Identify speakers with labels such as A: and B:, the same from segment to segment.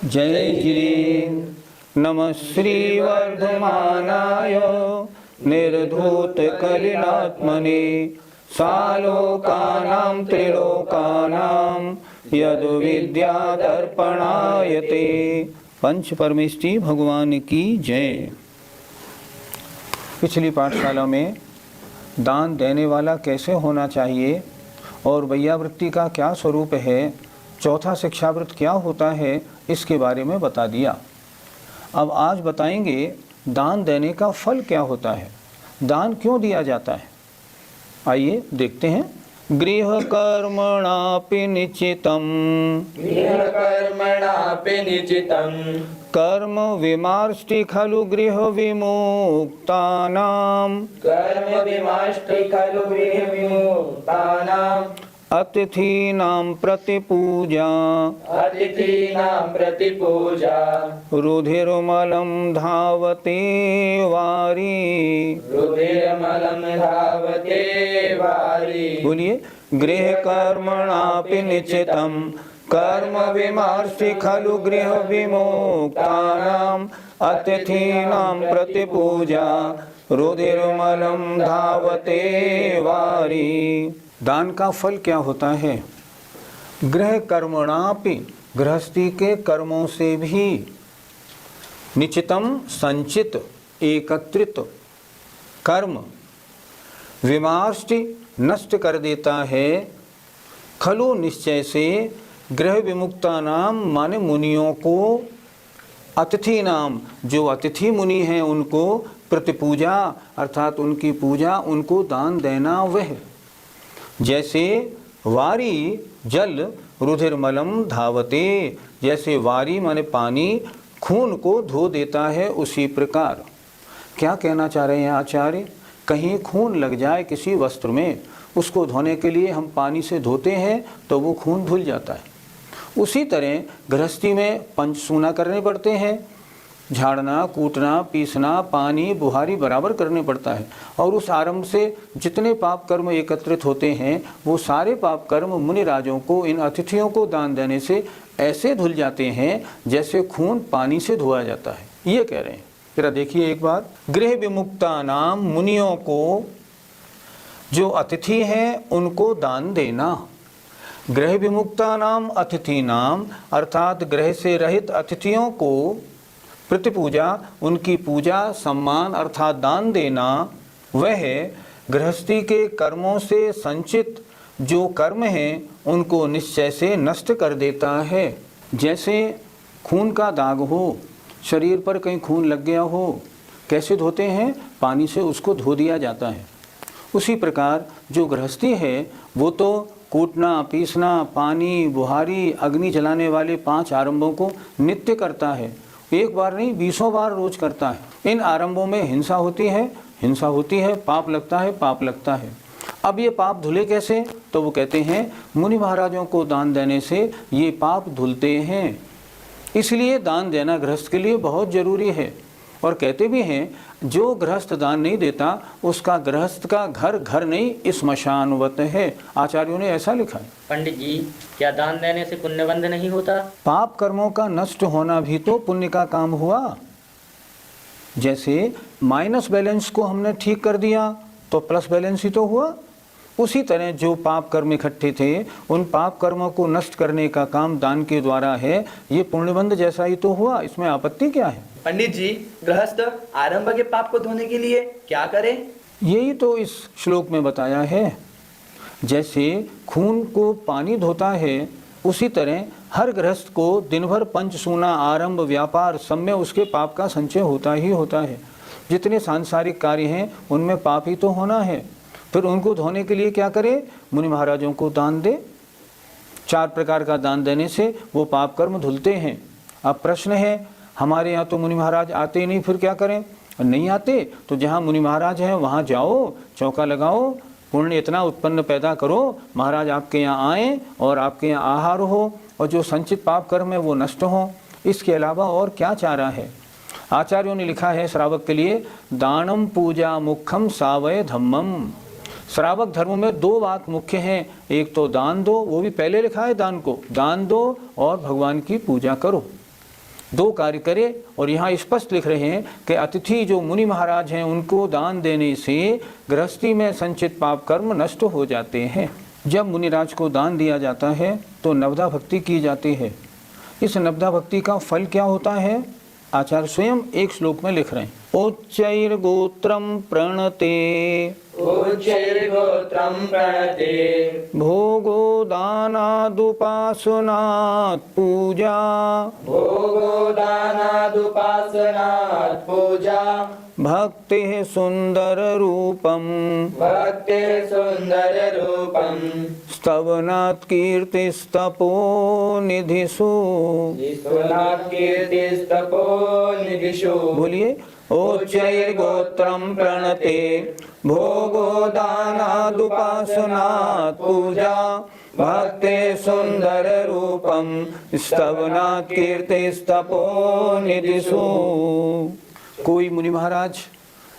A: जय श्री नमः श्री वर्धमानाय निर्धूतकलिनात्मने सालोकानां त्रिलोकानां यद्विद्यादर्पणायते। पंच परमेष्टि भगवान की जय। पिछली पाठशाला में दान देने वाला कैसे होना चाहिए और वैयावृत्ति का क्या स्वरूप है, चौथा शिक्षाव्रत क्या होता है, इसके बारे में बता दिया। अब आज बताएंगे दान देने का फल क्या होता है, दान क्यों दिया जाता है। आइए देखते हैं। गृह कर्मणापि निश्चितम् कर्म विमार्ष्टि खलु गृह विमुक्तानाम् अतिथीनां प्रतिपूजा रुधिरमलं धावते वारी। बोलिए। गृह कर्मणापि निश्चितं कर्म विमर्शि खलु गृह विमुक्तानाम् अतिथीनां प्रतिपूजा रुधिरमलं धावते वारी। दान का फल क्या होता है। गृह कर्मणापि गृहस्थी के कर्मों से भी निश्चितम संचित एकत्रित कर्म विमार्ष्टि नष्ट कर देता है खलु निश्चय से गृह विमुक्ता नाम माने मुनियों को, अतिथि नाम जो अतिथि मुनि हैं उनको, प्रतिपूजा अर्थात उनकी पूजा, उनको दान देना वह। जैसे वारी जल रुधिरमलम धावते, जैसे वारी माने पानी खून को धो देता है, उसी प्रकार। क्या कहना चाह रहे हैं आचार्य। कहीं खून लग जाए किसी वस्त्र में, उसको धोने के लिए हम पानी से धोते हैं तो वो खून धुल जाता है। उसी तरह गृहस्थी में पंचसूना करने पड़ते हैं, झाड़ना कूटना पीसना पानी बुहारी बराबर करने पड़ता है। और उस आरंभ से जितने पाप कर्म एकत्रित होते हैं वो सारे पाप कर्म मुनिराजों को, इन अतिथियों को दान देने से ऐसे धुल जाते हैं जैसे खून पानी से धोया जाता है। ये कह रहे हैं। जरा देखिए एक बार। गृह विमुक्ता नाम मुनियों को, जो अतिथि हैं उनको दान देना। गृह विमुक्ता नाम अतिथि नाम अर्थात गृह से रहित अतिथियों को प्रतिपूजा, उनकी पूजा सम्मान अर्थात दान देना, वह गृहस्थी के कर्मों से संचित जो कर्म हैं उनको निश्चय से नष्ट कर देता है। जैसे खून का दाग हो, शरीर पर कहीं खून लग गया हो, कैसे धोते हैं, पानी से उसको धो दिया जाता है। उसी प्रकार जो गृहस्थी है वो तो कूटना पीसना पानी बुहारी अग्नि जलाने वाले 5 आरंभों को नित्य करता है। एक बार नहीं 20 बार रोज करता है। इन आरंभों में हिंसा होती है, पाप लगता है। अब ये पाप धुले कैसे, तो वो कहते हैं मुनि महाराजों को दान देने से ये पाप धुलते हैं। इसलिए दान देना गृहस्थ के लिए बहुत जरूरी है। और कहते भी हैं जो गृहस्थ दान नहीं देता उसका गृहस्थ का घर घर नहीं श्मशानवत है। आचार्यों ने ऐसा लिखा है।
B: पंडित जी, क्या दान देने से पुण्य बंद नहीं होता।
A: पाप कर्मों का नष्ट होना भी तो पुण्य का काम हुआ। जैसे माइनस बैलेंस को हमने ठीक कर दिया तो प्लस बैलेंस ही तो हुआ। उसी तरह जो पाप कर्म इकट्ठे थे उन पाप कर्मों को नष्ट करने का काम दान के द्वारा है। ये पुण्यबंध जैसा ही तो हुआ, इसमें आपत्ति क्या है।
C: पंडित जी, गृहस्थ आरंभ के पाप को धोने के लिए क्या करे।
A: यही तो इस श्लोक में बताया है। जैसे खून को पानी धोता है उसी तरह हर गृहस्थ को दिन भर पंचसूना आरंभ व्यापार सब में उसके पाप का संचय होता ही होता है। जितने सांसारिक कार्य हैं उनमें पाप ही तो होना है। फिर उनको धोने के लिए क्या करे, मुनि महाराजों को दान दे। 4 प्रकार का दान देने से वो पाप कर्म धुलते हैं। अब प्रश्न है, हमारे यहाँ तो मुनि महाराज आते ही नहीं, फिर क्या करें। नहीं आते तो जहाँ मुनि महाराज हैं वहाँ जाओ, चौका लगाओ, पुण्य इतना उत्पन्न पैदा करो, महाराज आपके यहाँ आएँ और आपके यहाँ आहार हो और जो संचित पाप कर्म है वो नष्ट हो। इसके अलावा और क्या चारा है। आचार्यों ने लिखा है श्रावक के लिए, दानम पूजा मुखम सावय धम्मम। श्रावक धर्म में 2 बात मुख्य हैं, एक तो दान दो, वो भी पहले लिखा है दान को, दान दो और भगवान की पूजा करो। दो कार्य करे। और यहाँ स्पष्ट लिख रहे हैं कि अतिथि जो मुनि महाराज हैं उनको दान देने से गृहस्थी में संचित पाप कर्म नष्ट हो जाते हैं। जब मुनिराज को दान दिया जाता है तो नवदा भक्ति की जाती है। इस नवदा भक्ति का फल क्या होता है, आचार्य स्वयं एक श्लोक में लिख रहे हैं। उच्चैर्गोत्रम प्रणते
C: उच्चैर्गोत्रं प्रणते
A: भोगो दानादुपासनात् पूजा
C: भोगो दानादुपासनात् पूजा
A: भक्तिः सुंदर रूपम
C: भक्ते सुंदर रूपम
A: स्तवनात् कीर्तिस्तपो निधिषु।
C: स्तवनात् कीर्तिस्तपो निधिषु।
A: बोलिए, उच्चैर्गोत्रम प्रणते भोगो दानादुपासनात् पूजा भक्ते सुंदर रूपम स्तवनात् कीर्तिस्तपो निधिषु। कोई मुनि महाराज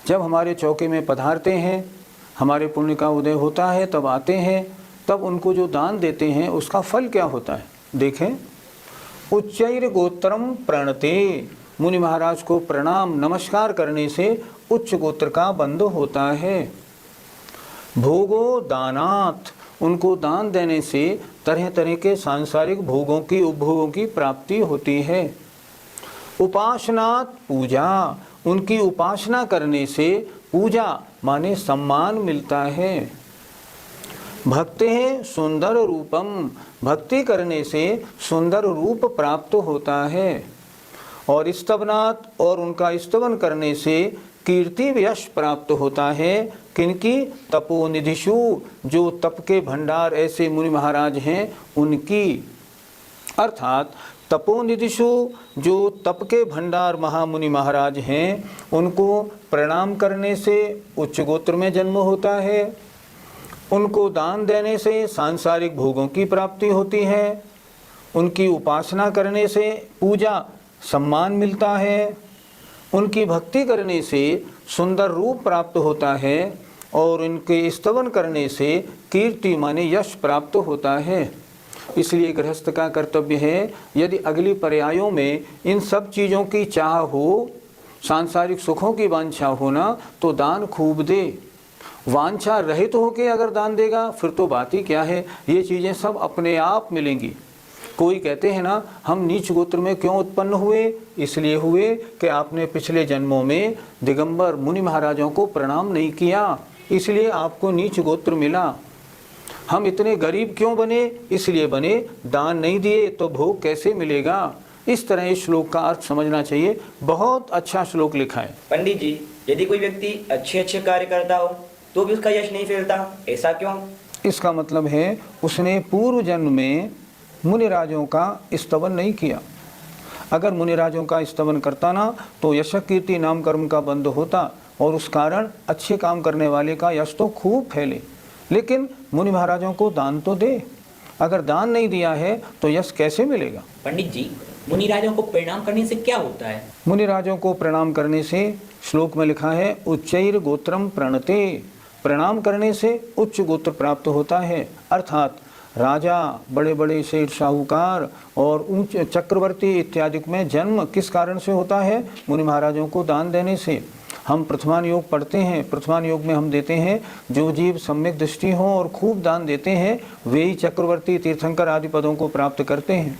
A: जब हमारे चौके में पधारते हैं, हमारे पुण्य का उदय होता है, तब आते हैं, तब उनको जो दान देते हैं उसका फल क्या होता है देखें। उच्चैर्गोत्रम प्रणते, मुनि महाराज को प्रणाम नमस्कार करने से उच्च गोत्र का बंध होता है। भोगो दानात्, उनको दान देने से तरह तरह के सांसारिक भोगों की उपभोगों की प्राप्ति होती है। उपासनात् पूजा, उनकी उपासना करने से पूजा माने सम्मान मिलता है। भक्ति है सुंदर रूपम, भक्ति करने से सुंदर रूप प्राप्त होता है। और स्तवनात्, और उनका स्तवन करने से कीर्ति यश प्राप्त होता है। किनकी, तपोनिधिषु, जो तप के भंडार ऐसे मुनि महाराज हैं उनकी। अर्थात तपोनिधिषु, जो तप के भंडार महामुनि महाराज हैं उनको प्रणाम करने से उच्च गोत्र में जन्म होता है। उनको दान देने से सांसारिक भोगों की प्राप्ति होती है। उनकी उपासना करने से पूजा सम्मान मिलता है। उनकी भक्ति करने से सुंदर रूप प्राप्त होता है। और उनके स्तवन करने से कीर्ति माने यश प्राप्त होता है। इसलिए गृहस्थ का कर्तव्य है, यदि अगली पर्यायों में इन सब चीज़ों की चाह हो, सांसारिक सुखों की वांछा होना, तो दान खूब दे। वांछा रहित होके अगर दान देगा फिर तो बात ही क्या है, ये चीज़ें सब अपने आप मिलेंगी। कोई कहते हैं ना, हम नीच गोत्र में क्यों उत्पन्न हुए, इसलिए हुए कि आपने पिछले जन्मों में दिगंबर मुनि महाराजों को प्रणाम नहीं किया, इसलिए आपको नीच गोत्र मिला। हम इतने गरीब क्यों बने, इसलिए बने, दान नहीं दिए तो भोग कैसे मिलेगा। इस तरह इस श्लोक का अर्थ समझना चाहिए। बहुत अच्छा श्लोक लिखा है।
D: पंडित जी, यदि कोई व्यक्ति अच्छे अच्छे कार्य करता हो तो भी उसका यश नहीं फैलता, ऐसा क्यों?
A: इसका मतलब है उसने पूर्व जन्म में मुनिराजों का स्तवन नहीं किया। अगर मुनिराजों का स्तवन करता ना तो यश कीर्ति नाम कर्म का बंध होता और उस कारण अच्छे काम करने वाले का यश तो खूब फैले। लेकिन मुनि महाराजों को दान तो दे, अगर दान नहीं दिया है तो यश कैसे मिलेगा।
E: पंडित जी, मुनि राजों को प्रणाम करने से क्या होता है?
A: मुनि राजों को प्रणाम करने से, श्लोक में लिखा है उच्चैर गोत्रम प्रणते, प्रणाम करने से उच्च गोत्र प्राप्त होता है। अर्थात राजा, बड़े बड़े सेठ साहूकार और ऊंच चक्रवर्ती इत्यादि में जन्म किस कारण से होता है, मुनि महाराजों को दान देने से। हम प्रथमान योग पढ़ते हैं, प्रथमान योग में हम देते हैं जो जीव सम्यक दृष्टि हो और खूब दान देते हैं वे ही चक्रवर्ती तीर्थंकर आदि पदों को प्राप्त करते हैं।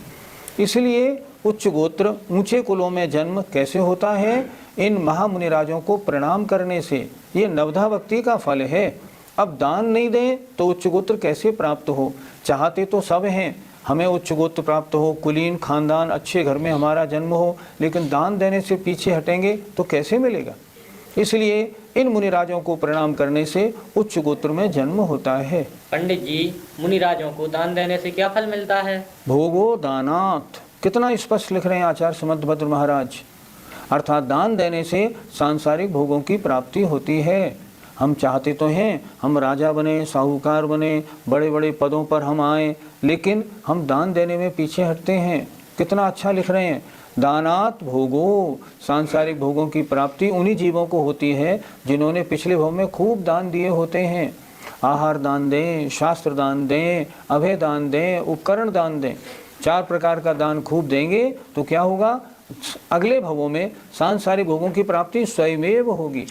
A: इसलिए उच्च गोत्र ऊंचे कुलों में जन्म कैसे होता है, इन महामुनिराजों को प्रणाम करने से। ये नवधा भक्ति का फल है। अब दान नहीं दें तो उच्च गोत्र कैसे प्राप्त हो। चाहते तो सब हैं हमें उच्च गोत्र प्राप्त हो, कुलीन खानदान अच्छे घर में हमारा जन्म हो, लेकिन दान देने से पीछे हटेंगे तो कैसे मिलेगा। इसलिए इन मुनिराजों को प्रणाम करने से उच्च गोत्र में जन्म होता है।
B: पंडित जी, मुनिराजों को दान देने से क्या फल मिलता है?
A: भोगो दानात्, कितना स्पष्ट लिख रहे हैं आचार्य समर्थभद्र महाराज। अर्थात दान देने से सांसारिक भोगों की प्राप्ति होती है। हम चाहते तो हैं हम राजा बने, साहूकार बने, बड़े बड़े पदों पर हम आए, लेकिन हम दान देने में पीछे हटते हैं। कितना अच्छा लिख रहे हैं, दानात् भोगो, सांसारिक भोगों की प्राप्ति उन्हीं जीवों को होती है जिन्होंने पिछले भव में खूब दान दिए होते हैं। आहार दान दें, शास्त्र दान दें, अभय दान दें, उपकरण दान दें, 4 प्रकार का दान खूब देंगे तो क्या होगा, अगले भवों में सांसारिक भोगों की प्राप्ति स्वयमेव होगी।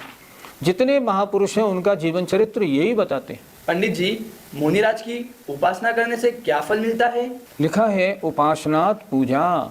A: जितने महापुरुष हैं उनका जीवन चरित्र यही बताते हैं।
C: पंडित जी, मुनिराज की उपासना करने से क्या फल मिलता है?
A: लिखा है उपासनात पूजा।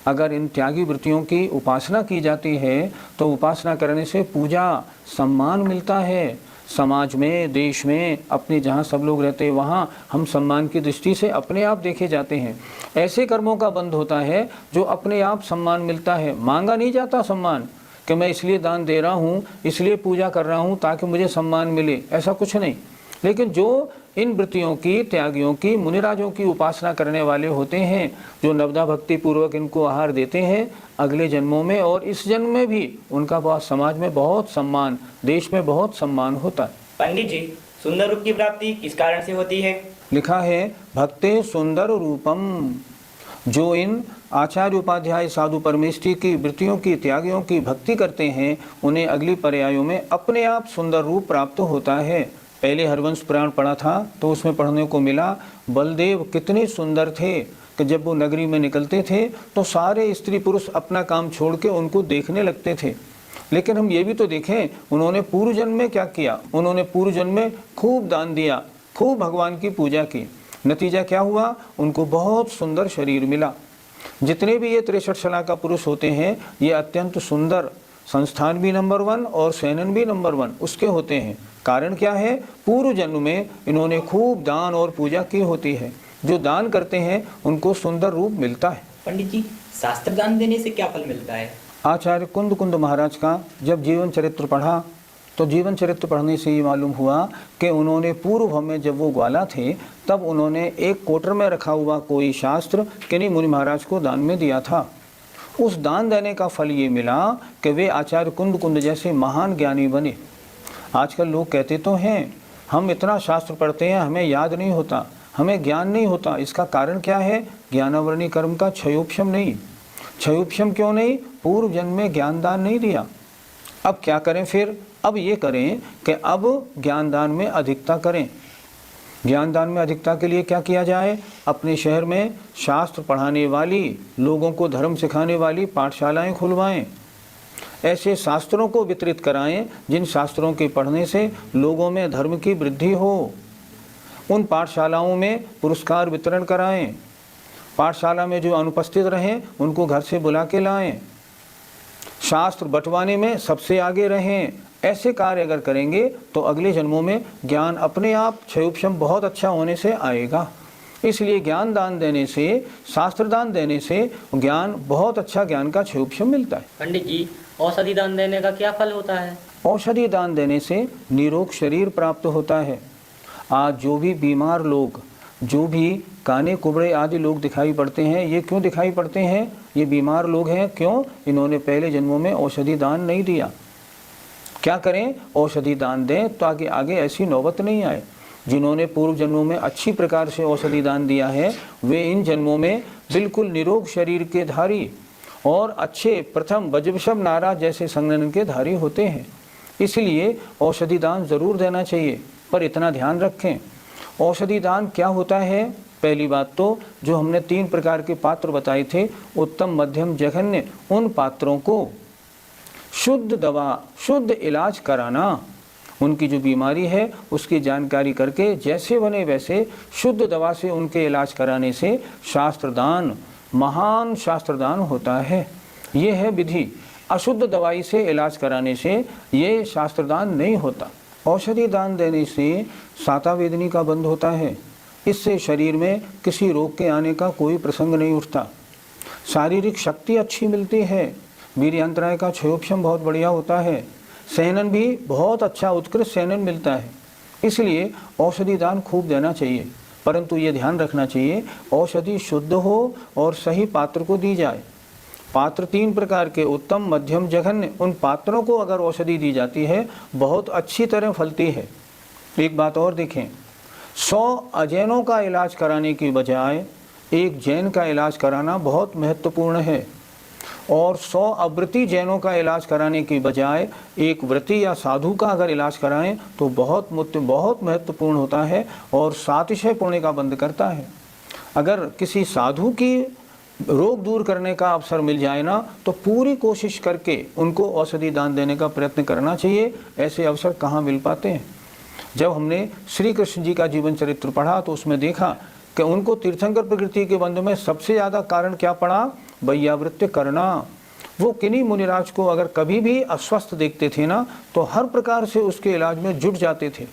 A: अगर इन त्यागी वृत्तियों की उपासना की जाती है तो उपासना करने से पूजा सम्मान मिलता है। समाज में, देश में, अपने जहाँ सब लोग रहते हैं वहाँ हम सम्मान की दृष्टि से अपने आप देखे जाते हैं। ऐसे कर्मों का बंध होता है जो अपने आप सम्मान मिलता है। मांगा नहीं जाता सम्मान कि मैं इसलिए दान दे रहा हूँ, इसलिए पूजा कर रहा हूँ ताकि मुझे सम्मान मिले, ऐसा कुछ नहीं। लेकिन जो इन वृत्तियों की, त्यागियों की, मुनिराजों की उपासना करने वाले होते हैं, जो नवदा भक्ति पूर्वक इनको आहार देते हैं, अगले जन्मों में और इस जन्म में भी उनका बहुत समाज में बहुत सम्मान, देश में बहुत सम्मान होता है।
D: पंडित जी, सुंदर रूप की प्राप्ति किस कारण से होती है?
A: लिखा है भक्ते सुंदर रूपम। जो इन आचार्य उपाध्याय साधु परमेष्ठी की वृत्तियों की, त्यागियों की भक्ति करते हैं, उन्हें अगली पर्यायों में अपने आप सुंदर रूप प्राप्त होता है। पहले हरवंश पुराण पढ़ा था तो उसमें पढ़ने को मिला बलदेव कितने सुंदर थे कि जब वो नगरी में निकलते थे तो सारे स्त्री पुरुष अपना काम छोड़ के उनको देखने लगते थे। लेकिन हम ये भी तो देखें उन्होंने पूर्व जन्म में क्या किया। उन्होंने पूर्व जन्म में खूब दान दिया, खूब भगवान की पूजा की। नतीजा क्या हुआ? उनको बहुत सुंदर शरीर मिला। जितने भी ये 63 शला का पुरुष होते हैं ये अत्यंत सुंदर, संस्थान भी नंबर 1 और सैनन भी नंबर 1 उसके होते हैं। कारण क्या है? पूर्व जन्म में इन्होंने खूब दान और पूजा की होती है। जो दान करते हैं उनको सुंदर रूप मिलता है।
E: पंडित जी, शास्त्र दान देने से क्या फल मिलता है?
A: आचार्य कुंद महाराज का जब जीवन चरित्र पढ़ा तो जीवन चरित्र पढ़ने से ये मालूम हुआ कि उन्होंने पूर्व में जब वो ग्वाला थे तब उन्होंने एक कोटर में रखा हुआ कोई शास्त्र किन्हीं मुनि महाराज को दान में दिया था। उस दान देने का फल ये मिला कि वे आचार्य कुंद जैसे महान ज्ञानी बने। आजकल लोग कहते तो हैं हम इतना शास्त्र पढ़ते हैं हमें याद नहीं होता, हमें ज्ञान नहीं होता। इसका कारण क्या है? ज्ञानावरणी कर्म का क्षयोपशम नहीं। क्षयोपशम क्यों नहीं? पूर्व जन्म में ज्ञान दान नहीं दिया। अब क्या करें फिर? अब ये करें कि अब ज्ञान दान में अधिकता करें। ज्ञान दान में अधिकता के लिए क्या किया जाए? अपने शहर में शास्त्र पढ़ाने वाली, लोगों को धर्म सिखाने वाली पाठशालाएं खुलवाएं। ऐसे शास्त्रों को वितरित कराएं जिन शास्त्रों के पढ़ने से लोगों में धर्म की वृद्धि हो। उन पाठशालाओं में पुरस्कार वितरण कराएं। पाठशाला में जो अनुपस्थित रहें उनको घर से बुला के लाएं। शास्त्र बंटवाने में सबसे आगे रहें। ऐसे कार्य अगर करेंगे तो अगले जन्मों में ज्ञान अपने आप क्षयोपशम बहुत अच्छा होने से आएगा। इसलिए ज्ञान दान देने से, शास्त्र दान देने से ज्ञान बहुत अच्छा, ज्ञान का क्षयोपशम मिलता है।
B: पंडित जी, औषधि दान देने का क्या फल होता है?
A: औषधि दान देने से निरोग शरीर प्राप्त होता है। आज जो भी बीमार लोग, जो भी काने कुबड़े आदि लोग दिखाई पड़ते हैं, ये क्यों दिखाई पड़ते हैं? ये बीमार लोग हैं। क्यों? इन्होंने पहले जन्मों में औषधि दान नहीं दिया। क्या करें? औषधि दान दें ताकि आगे ऐसी नौबत नहीं आए। जिन्होंने पूर्व जन्मों में अच्छी प्रकार से औषधि दान दिया है वे इन जन्मों में बिल्कुल निरोग शरीर के धारी और अच्छे प्रथम वज्रवृषभ नाराज जैसे संगनन के धारी होते हैं। इसलिए औषधि दान जरूर देना चाहिए, पर इतना ध्यान रखें औषधि दान क्या होता है। पहली बात तो जो हमने 3 प्रकार के पात्र बताए थे, उत्तम, मध्यम, जघन्य, उन पात्रों को शुद्ध दवा, शुद्ध इलाज कराना। उनकी जो बीमारी है उसकी जानकारी करके जैसे बने वैसे शुद्ध दवा से उनके इलाज कराने से शास्त्रदान, महान शास्त्रदान होता है। ये है विधि। अशुद्ध दवाई से इलाज कराने से ये शास्त्रदान नहीं होता। औषधि दान देने से साता वेदनी का बंद होता है। इससे शरीर में किसी रोग के आने का कोई प्रसंग नहीं उठता। शारीरिक शक्ति अच्छी मिलती है। वीर्यांतराय का क्षयोपशम बहुत बढ़िया होता है। सहनन भी बहुत अच्छा, उत्कृष्ट सहनन मिलता है। इसलिए औषधि दान खूब देना चाहिए, परंतु ये ध्यान रखना चाहिए औषधि शुद्ध हो और सही पात्र को दी जाए। पात्र 3 प्रकार के, उत्तम, मध्यम, जघन्य, उन पात्रों को अगर औषधि दी जाती है बहुत अच्छी तरह फलती है। एक बात और देखें, 100 अजैनों का इलाज कराने की बजाय एक जैन का इलाज कराना बहुत महत्वपूर्ण है, और 100 अव्रती जैनों का इलाज कराने की बजाय एक व्रती या साधु का अगर इलाज कराएं तो बहुत महत्वपूर्ण होता है और 7 पुण्य का बंद करता है। अगर किसी साधु की रोग दूर करने का अवसर मिल जाए ना, तो पूरी कोशिश करके उनको औषधि दान देने का प्रयत्न करना चाहिए। ऐसे अवसर कहाँ मिल पाते हैं। जब हमने श्री कृष्ण जी का जीवन चरित्र पढ़ा तो उसमें देखा कि उनको तीर्थंकर प्रकृति के बंध में सबसे ज़्यादा कारण क्या पड़ा, वैयावृत्य करना। वो किन्हीं मुनिराज को अगर कभी भी अस्वस्थ देखते थे ना, तो हर प्रकार से उसके इलाज में जुट जाते थे।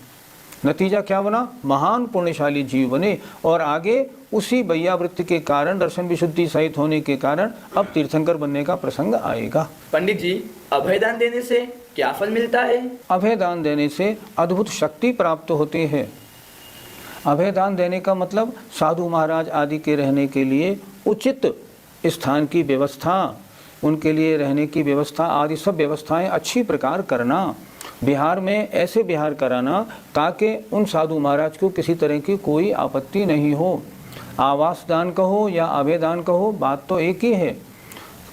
A: नतीजा क्या बना, महान पुण्यशाली जीव बने। और आगे उसी वैयावृत्ति के कारण, दर्शन विशुद्धि सहित होने के कारण अब तीर्थंकर बनने का प्रसंग आएगा।
C: पंडित जी, अभयदान देने से क्या फल मिलता है?
A: अभयदान देने से अद्भुत शक्ति प्राप्त होती है। अभयदान देने का मतलब साधु महाराज आदि के रहने के लिए उचित स्थान की व्यवस्था, उनके लिए रहने की व्यवस्था आदि सब व्यवस्थाएं अच्छी प्रकार करना। बिहार में ऐसे बिहार कराना ताकि उन साधु महाराज को किसी तरह की कोई आपत्ति नहीं हो। आवास दान कहो या अभयदान कहो, बात तो एक ही है।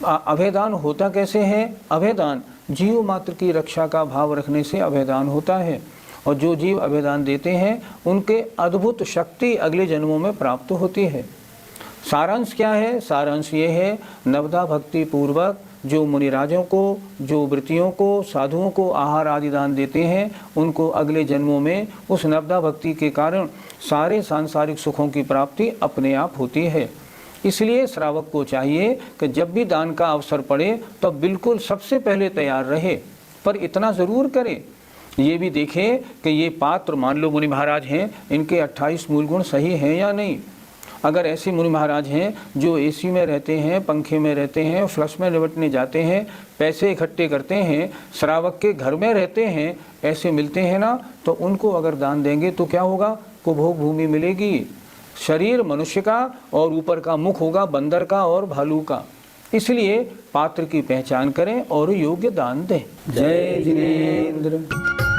A: अभयदान होता कैसे है? अभयदान जीव मात्र की रक्षा का भाव रखने से अभयदान होता है। और जो जीव अभयदान देते हैं उनके अद्भुत शक्ति अगले जन्मों में प्राप्त होती है। सारांश क्या है? सारांश ये है, नवदा भक्ति पूर्वक जो मुनिराजों को, जो वृत्तियों को, साधुओं को आहार आदि दान देते हैं, उनको अगले जन्मों में उस नवदा भक्ति के कारण सारे सांसारिक सुखों की प्राप्ति अपने आप होती है। इसलिए श्रावक को चाहिए कि जब भी दान का अवसर पड़े तो बिल्कुल सबसे पहले तैयार रहे। पर इतना ज़रूर करे, ये भी देखे कि ये पात्र, मान लो मुनि महाराज हैं, इनके 28 मूल गुण सही हैं या नहीं। अगर ऐसे मुनि महाराज हैं जो एसी में रहते हैं, पंखे में रहते हैं, फ्लश में निपटने जाते हैं, पैसे इकट्ठे करते हैं, श्रावक के घर में रहते हैं, ऐसे मिलते हैं ना, तो उनको अगर दान देंगे तो क्या होगा, कुभोग भूमि मिलेगी। शरीर मनुष्य का और ऊपर का मुख होगा बंदर का और भालू का। इसलिए पात्र की पहचान करें और योग्य दान दें। जय जिनेंद्र।